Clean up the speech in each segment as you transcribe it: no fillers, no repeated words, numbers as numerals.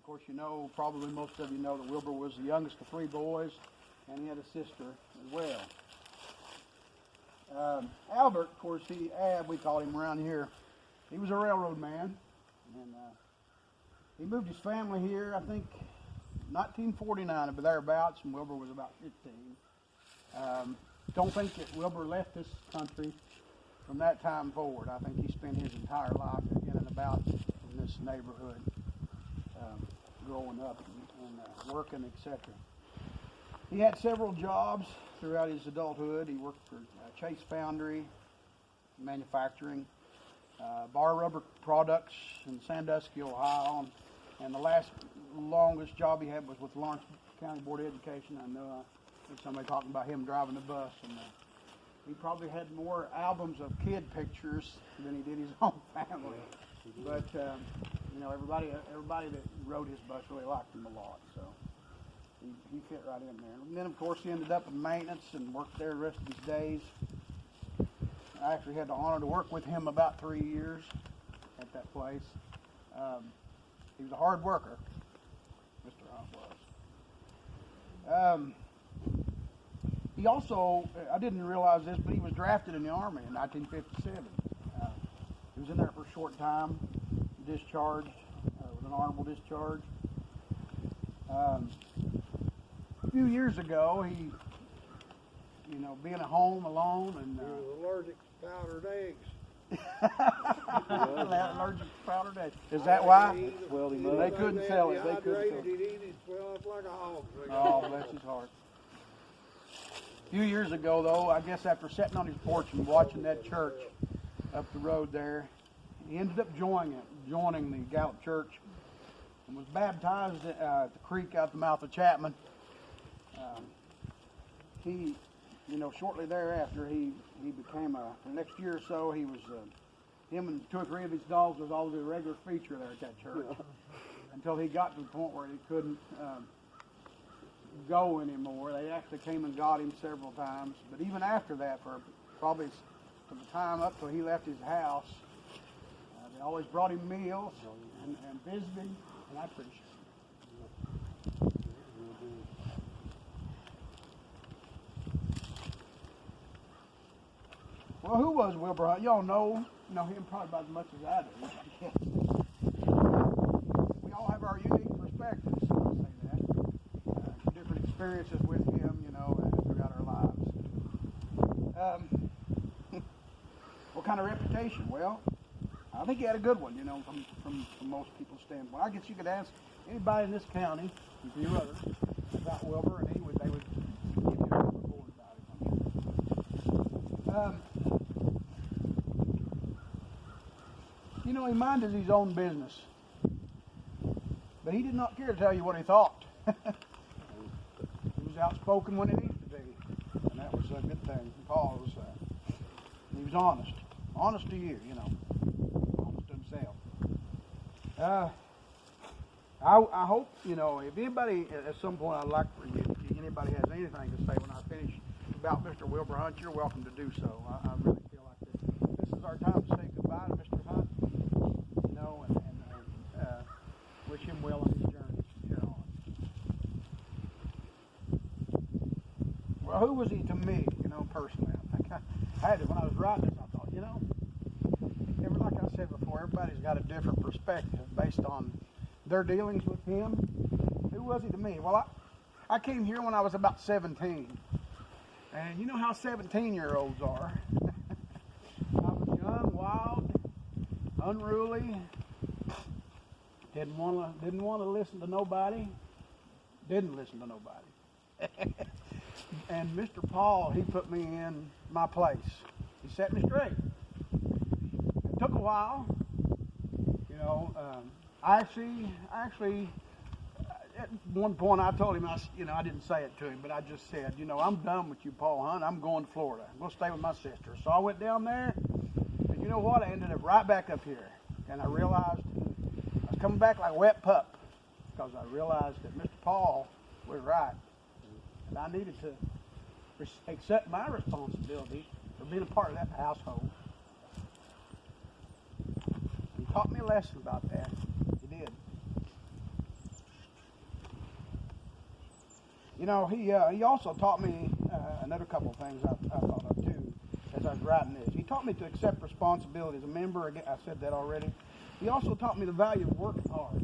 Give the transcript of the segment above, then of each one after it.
course, you know, probably most of you know that Wilbur was the youngest of 3 boys, and he had a sister as well. Albert, of course, Ab, we called him around here. He was a railroad man, and he moved his family here, I think, 1949 or thereabouts, and Wilbur was about 15. Don't think that Wilbur left this country from that time forward. I think he spent his entire life in and about in this neighborhood, growing up and working, etc. He had several jobs throughout his adulthood. He worked for Chase Foundry, manufacturing, bar rubber products in Sandusky, Ohio, and the longest job he had was with Lawrence County Board of Education. I know there's somebody talking about him driving the bus, and he probably had more albums of kid pictures than he did his own family. But you know, everybody that rode his bus really liked him a lot, so he fit right in there. And then, of course, he ended up in maintenance and worked there the rest of his days. I actually had the honor to work with him about 3 years at that place. He was a hard worker, Mr. Hunt was. He also, I didn't realize this, but he was drafted in the Army in 1957. He was in there for a short time, discharged with an honorable discharge. A few years ago, he, you know, being at home alone, and he was allergic to powdered eggs. Allergic to powdered eggs. Is that why? Well, they couldn't sell it. They couldn't sell it. He'd eat it, swell up like a hog. Oh, bless his heart. A few years ago, though, I guess after sitting on his porch and watching that church up the road there, he ended up joining the Gallup Church, and was baptized at the creek out the mouth of Chapman. He, you know, shortly thereafter, he became the next year or so, he was, him and 2 or 3 of his dogs was always a regular feature there at that church, until he got to the point where he couldn't go anymore. They actually came and got him several times, but even after that, for probably from the time up till he left his house, they always brought him meals and visited him, and I appreciate it. Well, who was Wilbur Hunt? Y'all know him probably about as much as I do, I guess. We all have our unique perspectives, I'll say that. Different experiences with him, you know, throughout our lives. What kind of reputation? Well, I think he had a good one, you know, from most people's standpoint. I guess you could ask anybody in this county, if you rather, about Wilbur, and they would give you a report about him. You know, he minded his own business, but he did not care to tell you what he thought. He was outspoken when he needed to be, and that was a good thing. Paul was, he was honest to you, you know, honest to himself. I hope, you know, if anybody at some point, I'd like for you, if anybody has anything to say when I finish about Mr. Wilbur Hunt, you're welcome to do so. I really feel like this is our time to say goodbye to Mr. Hunt, you know, and wish him well on his journey here on. Well, who was he to me, you know, personally? I think I had it when I was writing this. I thought, you know, like I said before, everybody's got a different perspective based on their dealings with him. Who was he to me? Well, I came here when I was about 17. And you know how 17-year-olds are. I was young, wild, unruly, didn't want to listen to nobody, didn't listen to nobody. And Mr. Paul, he put me in my place. He set me straight. It took a while, you know. I actually, at one point I told him, I didn't say it to him, but I just said, you know, I'm done with you, Paul Hunt. I'm going to Florida. I'm going to stay with my sister. So I went down there, and you know what? I ended up right back up here. And I realized I was coming back like a wet pup, because I realized that Mr. Paul was right. And I needed to accept my responsibility for being a part of that household. He taught me a lesson about that. He did. You know, he also taught me another couple of things I thought of too as I was writing this. He taught me to accept responsibility as a member. Again, I said that already. He also taught me the value of working hard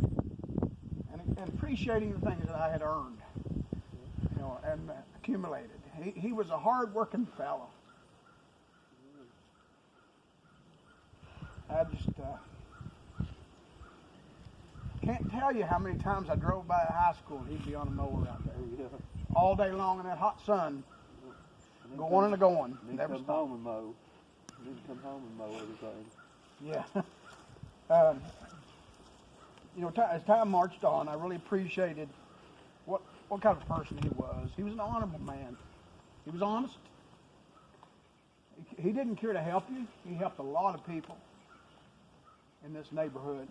and appreciating the things that I had earned, you know, and accumulated. He was a hard-working fellow. I just can't tell you how many times I drove by a high school and he'd be on a mower out there all day long in that hot sun, going and going. Never come stop. home and mow. Then come home and mow everything. Yeah. You know, as time marched on, I really appreciated what kind of person he was. He was an honorable man. He was honest. He didn't care to help you. He helped a lot of people in this neighborhood.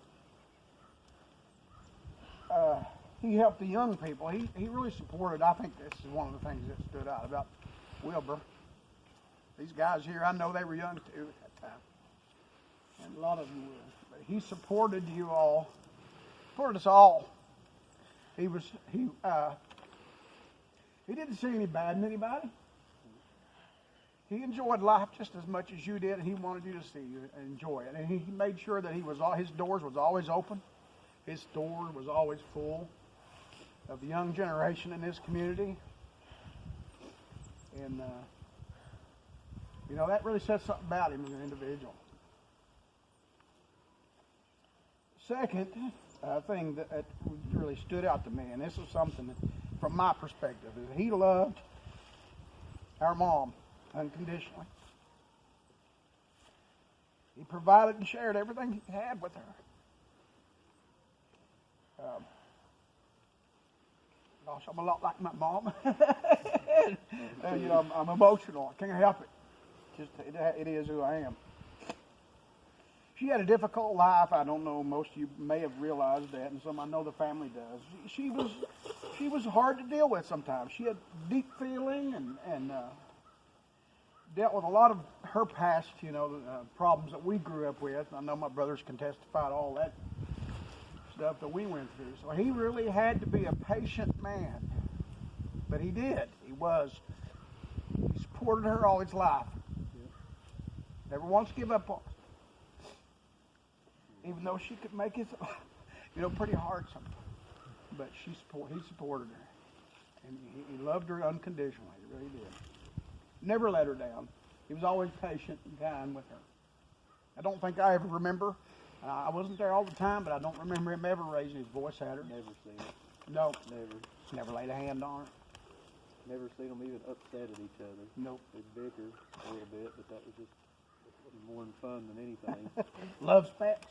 He helped the young people. He really supported, I think this is one of the things that stood out about Wilbur. These guys here, I know they were young too at that time. And a lot of them were. But he supported you all, supported us all. He didn't see any bad in anybody. He enjoyed life just as much as you did, and he wanted you to see you and enjoy it. And he made sure that his doors was always open. His store was always full of the young generation in this community. And, you know, that really says something about him as an individual. Second thing that really stood out to me, and this is something that, from my perspective, is he loved our mom unconditionally. He provided and shared everything he had with her. Gosh, I'm a lot like my mom. And, you know, I'm emotional. I can't help it. It is who I am. She had a difficult life. I don't know. Most of you may have realized that, and some I know the family does. She was hard to deal with sometimes. She had deep feeling and dealt with a lot of her past, you know, problems that we grew up with. I know my brothers can testify to all that stuff that we went through. So he really had to be a patient man. But he did. He supported her all his life. Never once give up on her. Even though she could make it, you know, pretty hard sometimes. But he supported her. And he loved her unconditionally. He really did. Never let her down. He was always patient and kind with her. I don't think I ever remember. I wasn't there all the time, but I don't remember him ever raising his voice at her. Never seen it. No. Never Never laid a hand on her. Never seen them even upset at each other. Nope. They'd bicker a little bit, but that was just more fun than anything. Love specks.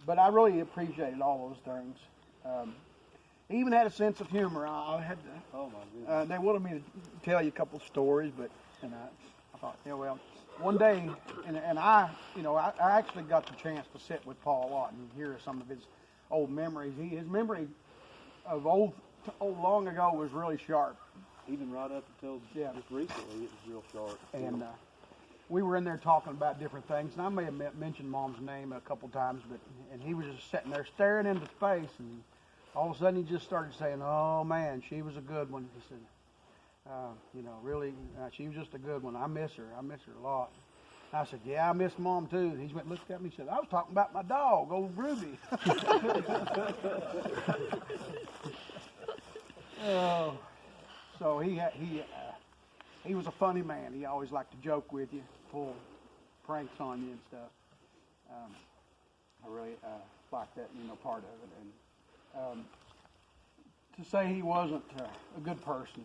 But I really appreciated all those things. He even had a sense of humor. I had to. Oh my goodness. They wanted me to tell you a couple of stories, but I thought, yeah, well, one day, and I actually got the chance to sit with Paul a lot and hear some of his old memories. His memory of old long ago was really sharp. Even right up until just recently, it was real sharp. And we were in there talking about different things, and I may have mentioned Mom's name a couple times, and he was just sitting there staring into space, and all of a sudden he just started saying, "Oh man, she was a good one." He said, really, she was just a good one. I miss her a lot. I said, "Yeah, I miss Mom too." And he looked at me and said, "I was talking about my dog, old Ruby." So he was a funny man. He always liked to joke with you, pull pranks on you and stuff. I really liked that, part of it. And to say he wasn't a good person,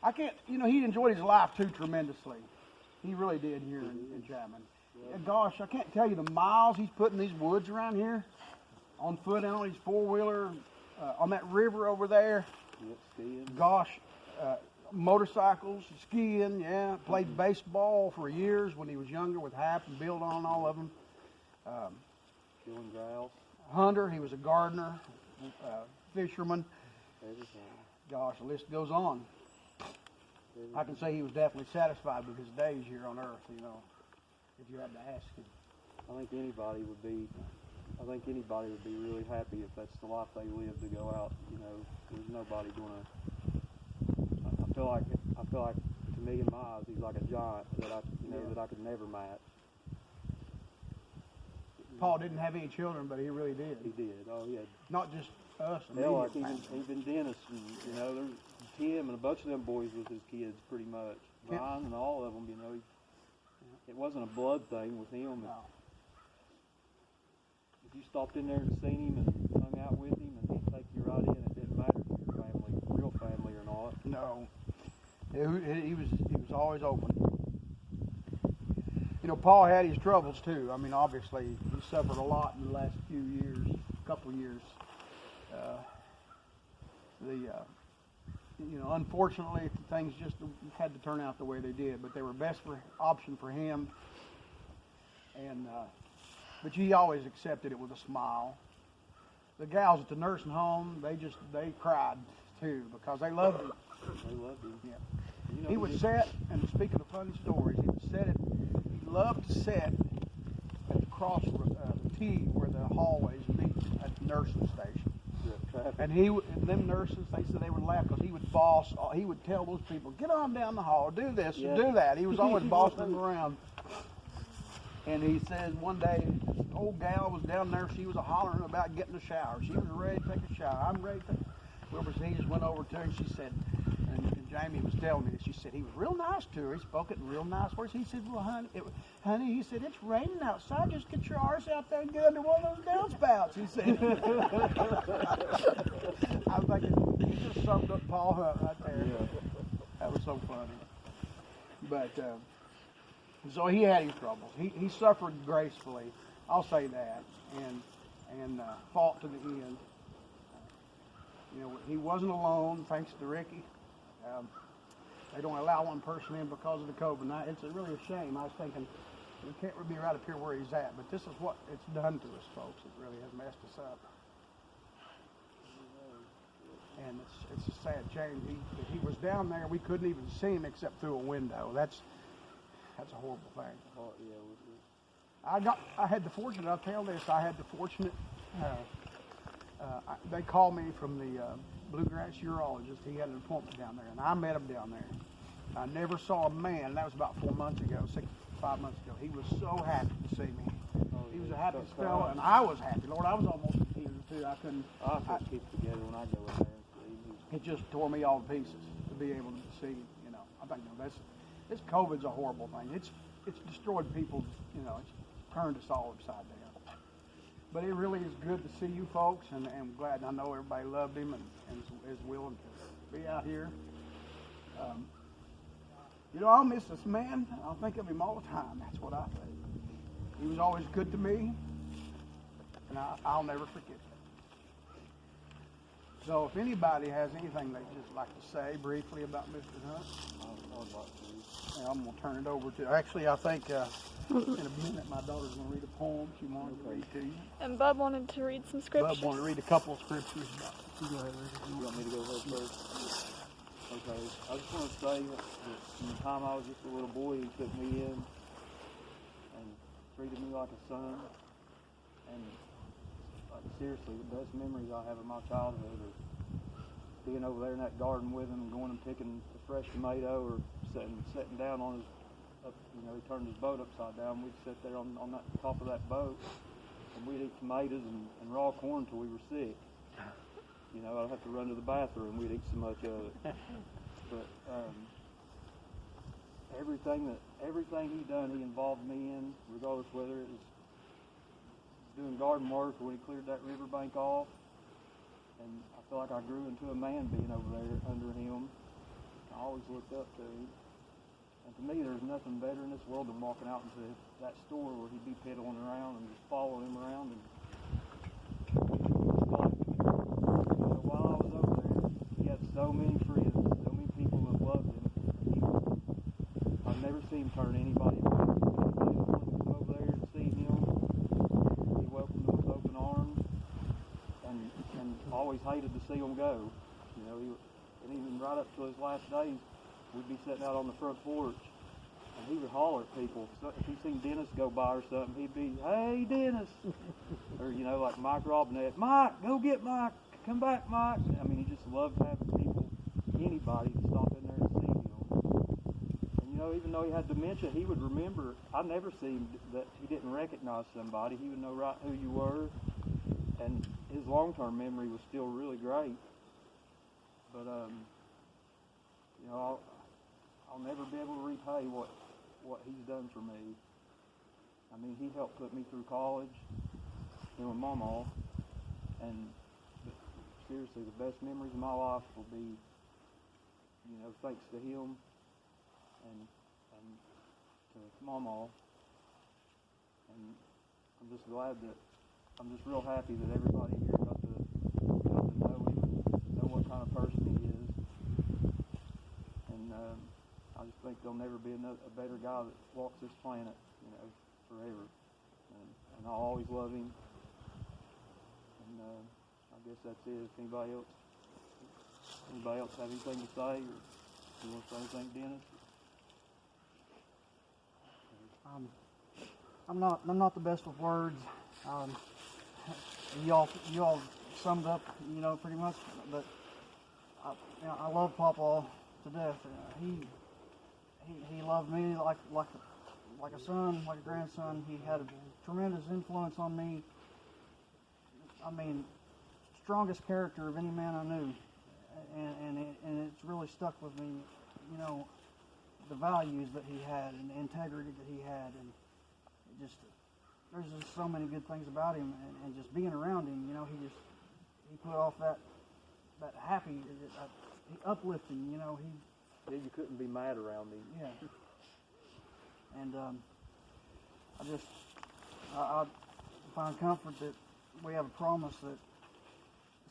I can't. He enjoyed his life too tremendously. He really did here in Chapman. And gosh, I can't tell you the miles he's put in these woods around here, on foot and on his four-wheeler, on that river over there. Yep, skiing. Gosh, motorcycles, skiing, yeah. Played baseball for years when he was younger with Hap and Bill on all of them. Killing grouse. Hunter, he was a gardener, fisherman. Everything. Gosh, the list goes on. Everything. I can say he was definitely satisfied with his days here on Earth, if you had to ask him. I think anybody would be I think anybody would be really happy if that's the life they live, to go out. You know, there's nobody gonna. I feel like to me in my eyes, he's like a giant that that I could never match. Paul didn't have any children, but he really did. He did. Oh, he had. Not just us. Hell, like even Dennis, and there's Tim and a bunch of them boys with his kids, pretty much. Brian and all of them. It wasn't a blood thing with him. No. If you stopped in there and seen him and hung out with him, and he'd take you right in. It didn't matter if you were family, real family or not. No. He was always open. You know, Paul had his troubles too. I mean, obviously, he suffered a lot in the last couple of years. Unfortunately, things just had to turn out the way they did, but they were best option for him. And but he always accepted it with a smile. The gals at the nursing home, they cried too because they loved him. They loved him. Yeah. He would sit, and speaking of funny stories, he would sit it. He loved to sit at the the T where the hallways meet at the nursing station. And them nurses, they said they would laugh because he would he would tell those people, get on down the hall, do this and do that. He was always bossing them around. And he says one day, this old gal was down there, she was hollering about getting a shower. She was ready to take a shower. I'm ready to take Wilbur, he just went over to her and she said, and Jamie was telling me that she said he was real nice to her. He spoke it in real nice words. He said, well, honey, he said, it's raining outside. Just get your arse out there and get under one of those downspouts, he said. I was thinking, he just summed up Paul Hunt right there. Yeah. That was so funny. But, so he had his troubles. He suffered gracefully, I'll say that, and fought to the end. He wasn't alone, thanks to Ricky. They don't allow one person in because of the COVID. Now, it's really a shame. I was thinking, we can't be right up here where he's at, but this is what it's done to us, folks. It really has messed us up. And it's a sad shame. He was down there. We couldn't even see him except through a window. That's a horrible thing. Oh, yeah. I had the fortunate. I'll tell this. I had the fortunate. They called me from the bluegrass urologist. He had an appointment down there, and I met him down there. I never saw a man. That was about 5 months ago. He was so happy to see me. He was the happiest fellow, and I was happy. Lord, I was almost in tears too. I couldn't. I put kids together when I go in there. It just tore me all to pieces to be able to see. I think this COVID's a horrible thing. It's destroyed people. It's turned us all upside down. But it really is good to see you folks, and I'm glad. I know everybody loved him and is willing to be out here. I'll miss this man. I'll think of him all the time. That's what I think. He was always good to me, and I'll never forget that. So if anybody has anything they'd just like to say briefly about Mr. Hunt, I'd like to. I'm going to turn it over to, actually, I think in a minute my daughter's going to read a poem she wanted to read to you. And Bub wanted to read some scriptures. Bub wanted to read a couple of scriptures. You go ahead, Rick. You want me to go ahead first? Okay. I just want to say that from the time I was just a little boy, he took me in and treated me like a son. And seriously, the best memories I have of my childhood are being over there in that garden with him and going and picking a fresh tomato, or sitting down on his, he turned his boat upside down. We'd sit there on that top of that boat, and we'd eat tomatoes and raw corn until we were sick. I'd have to run to the bathroom. We'd eat so much of it. But everything he done, he involved me in, regardless whether it was doing garden work or when he cleared that riverbank off. And I feel like I grew into a man being over there under him. I always looked up to him. And to me, there's nothing better in this world than walking out into that store where he'd be piddling around and just following him around. And while I was over there, he had so many friends, so many people that loved him. I've never seen him turn anybody away. Anybody that wanted to come over there and see him, he welcomed them with open arms, and always hated to see them go. And even right up to his last days, we'd be sitting out on the front porch, and he would holler at people. So if he seen Dennis go by or something, he'd be, "Hey, Dennis!" or like Mike Robinette, Mike, go get Mike, come back, Mike. I mean, he just loved having people, anybody, to stop in there and see him. And even though he had dementia, he would remember. I never seen that he didn't recognize somebody. He would know right who you were, and his long-term memory was still really great. But I'll never be able to repay what he's done for me. I mean, he helped put me through college, him and Mama, and seriously, the best memories of my life will be, thanks to him and to Mama. And I'm just real happy that everybody here got to know him, know what kind of person he is. And I just think there'll never be a better guy that walks this planet, forever. And I'll always love him. And I guess that's it. If anybody else have anything to say, or you want to say anything, Dennis? I'm not the best with words. You all summed up, pretty much. But I love Papaw to death. He loved me like a son, like a grandson. He had a tremendous influence on me. I mean, strongest character of any man I knew, and it's really stuck with me. The values that he had and the integrity that he had, and there's just so many good things about him, and just being around him, he put off that happy, uplifting, Yeah, you couldn't be mad around him. Yeah. And I find comfort that we have a promise that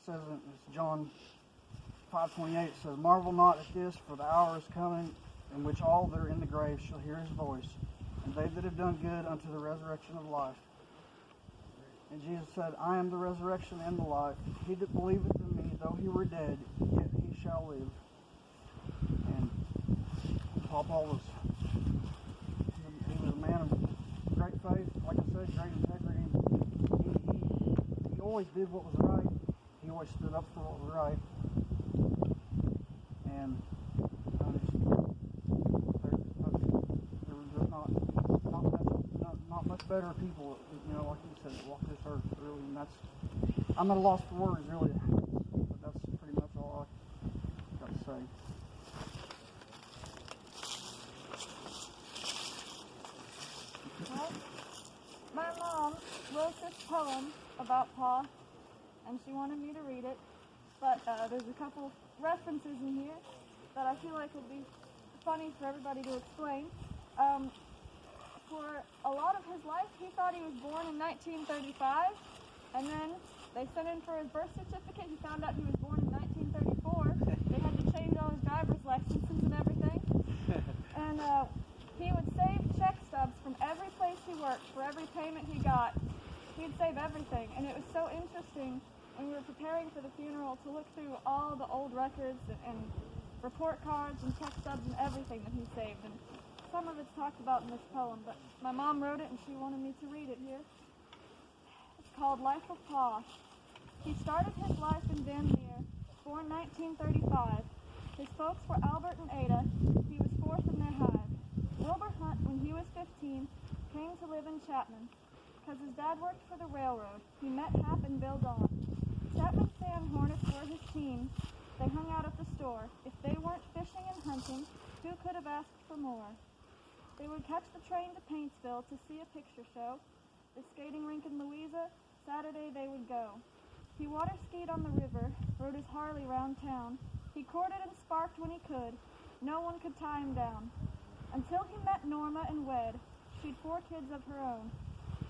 says it's John 5:28. It says, "Marvel not at this, for the hour is coming in which all that are in the grave shall hear his voice, and they that have done good unto the resurrection of life." And Jesus said, "I am the resurrection and the life. He that believeth in me, though he were dead, yet he shall live." And Papaw was a man of great faith, like I said, great integrity. He always did what was right. He always stood up for what was right. And there's not much better people, like you said, that walk this earth, really. And I'm at a loss for words, really. But that's pretty much all I got to say. Well, my mom wrote this poem about Pa, and she wanted me to read it, but there's a couple references in here that I feel like would be funny for everybody to explain. For a lot of his life, he thought he was born in 1935, and then they sent in for his birth certificate. He found out he was born in 1934. They had to change all his driver's licenses and everything. And he would save check stubs from every place he worked for every payment he got. He'd save everything, and it was so interesting when we were preparing for the funeral to look through all the old records and report cards and check stubs and everything that he saved. And some of it's talked about in this poem, but my mom wrote it and she wanted me to read it here. It's called Life of Pa. He started his life in Vanmere, born 1935. His folks were Albert and Ada. He was fourth in their hive. Wilbur Hunt, when he was 15, came to live in Chapman. Because his dad worked for the railroad, he met Hap and Bill Don. Chapman Sam Hornets were his team. They hung out at the store. If they weren't fishing and hunting, who could have asked for more? They would catch the train to Paintsville to see a picture show. The skating rink in Louisa, Saturday they would go. He water skied on the river, rode his Harley round town. He courted and sparked when he could. No one could tie him down. Until he met Norma and wed. She'd 4 kids of her own.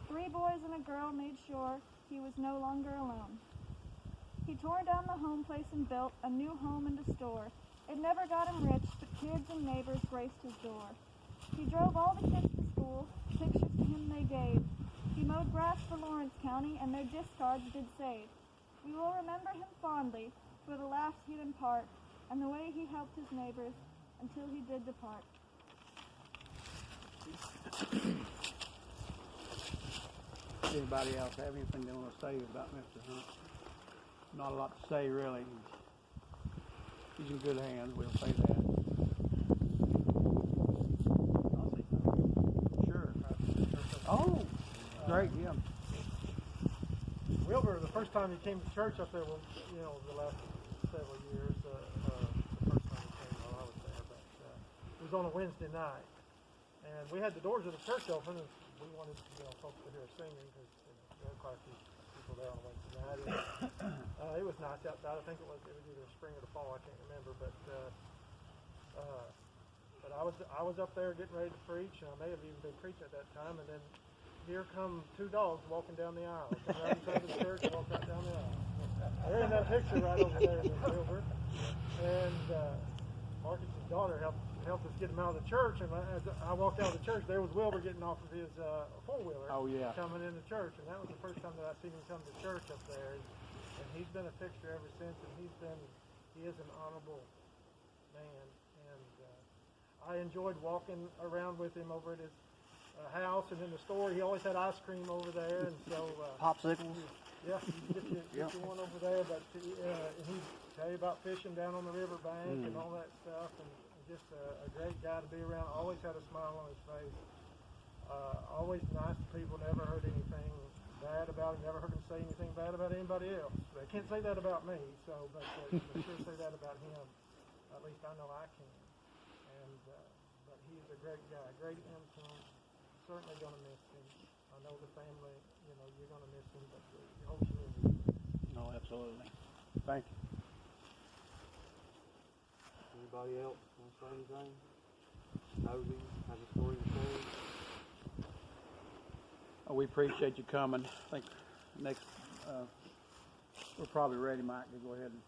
3 boys and a girl made sure he was no longer alone. He tore down the home place and built a new home and a store. It never got him rich, but kids and neighbors graced his door. He drove all the kids to school, pictures to him they gave. He mowed grass for Lawrence County, and their discards did save. We will remember him fondly for the laughs he'd impart, and the way he helped his neighbors until he did depart. Anybody else have anything they want to say about Mr. Hunt? Not a lot to say, really. He's in good hands, we'll say that. Sure. Oh, great, yeah. Wilbur, the first time he came to church up there, well, you know, the last several years, the first time he came while I was there, but it was on a Wednesday night. And we had the doors of the church open, and we wanted, you know, folks to hear us singing, because there were quite a few people there on a Wednesday night. And, it was nice outside. I think it was either spring or the fall, I can't remember, but I was up there getting ready to preach, and I may have even been preaching at that time, and then here come two dogs walking down the aisle. Come right inside the church and walk right down the aisle. They're in that picture right over there, Wilbur. And Marcus's daughter helped us get him out of the church, and as I walked out of the church, there was Wilbur getting off of his four-wheeler, Oh, yeah. coming into church, and that was the first time that I seen him come to church up there. And he's been a fixture ever since, and he is an honorable man, and I enjoyed walking around with him over at his house and in the store. He always had ice cream over there, and so Popsicles. yeah, you can get you one over there. But and he'd tell you about fishing down on the riverbank and all that stuff, and just a great guy to be around. Always had a smile on his face. Always nice to people. Never heard anything bad about him. Never heard him say anything bad about anybody else. They can't say that about me, so but they sure say that about him. At least I know I can. And but he's a great guy, great influence. Certainly going to miss him. I know the family, you know, you're going to miss him, but the whole community. No, absolutely. Thank you. Anybody else want to say anything? Nosy, has a story to tell? Oh, we appreciate you coming. I think next, we're probably ready, Mike, to go ahead and